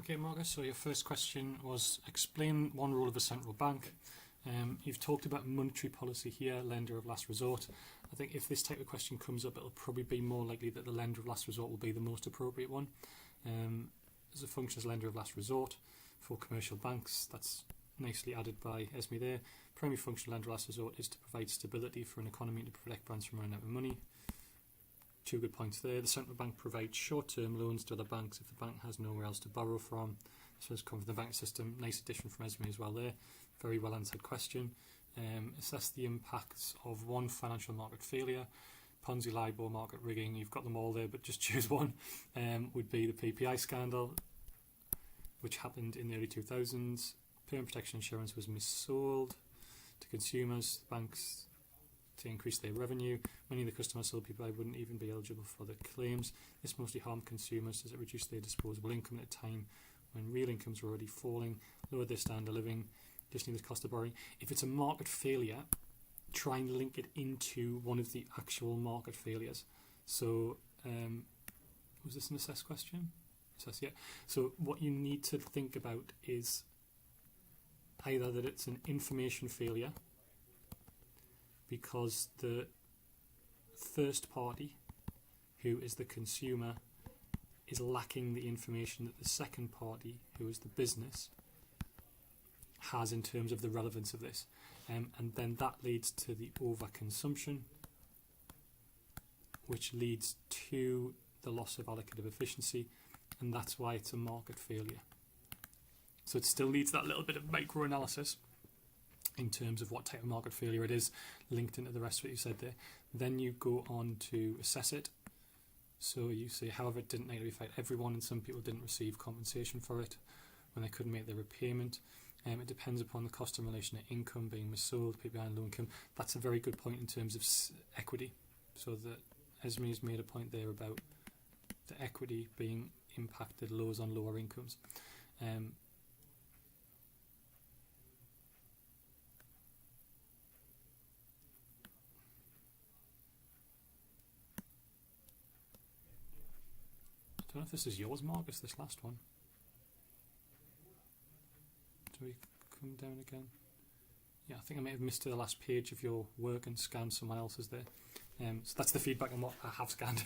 Okay, Marcus, so your first question was explain one role of a central bank. You've talked about monetary policy here, lender of last resort. I think if this type of question comes up, it'll probably be more likely that the lender of last resort will be the most appropriate one. As a function as lender of last resort for commercial banks, that's nicely added by Esme there. Primary function of lender of last resort is to provide stability for an economy and to protect banks from running out of money. Two good points there. The central bank provides short-term loans to other banks if the bank has nowhere else to borrow from. So it's come from the banking system. Nice addition from Esme as well there. Very well answered question. Assess the impacts of one financial market failure. Ponzi, LIBOR, market rigging. You've got them all there, but just choose one. Would be the PPI scandal, which happened in the early 2000s. Perm protection insurance was missold to consumers, banks, to increase their revenue. Many of the customers sold PPI wouldn't even be eligible for the claims. This mostly harmed consumers as it reduced their disposable income at a time when real incomes were already falling, lowered their standard of living, additionally the cost of borrowing. If it's a market failure, try and link it into one of the actual market failures. So, was this an assess question? Assess, yeah. So what you need to think about is either that it's an information failure, because the first party, who is the consumer, is lacking the information that the second party, who is the business, has in terms of the relevance of this. And then that leads to the overconsumption, which leads to the loss of allocative efficiency, and that's why it's a market failure. So it still needs that little bit of micro-analysis in terms of what type of market failure it is, linked into the rest of what you said there. Then you go on to assess it. So you say, however, it didn't negatively affect everyone, and some people didn't receive compensation for it when they couldn't make their repayment. It depends upon the cost in relation to income being missold, PPI and low income. That's a very good point in terms of equity. So that Esme's made a point there about the equity being impacted, lows on lower incomes. I don't know if this is yours, Marcus, this last one. Do we come down again? Yeah, I think I may have missed the last page of your work and scanned someone else's there. So that's the feedback on what I have scanned.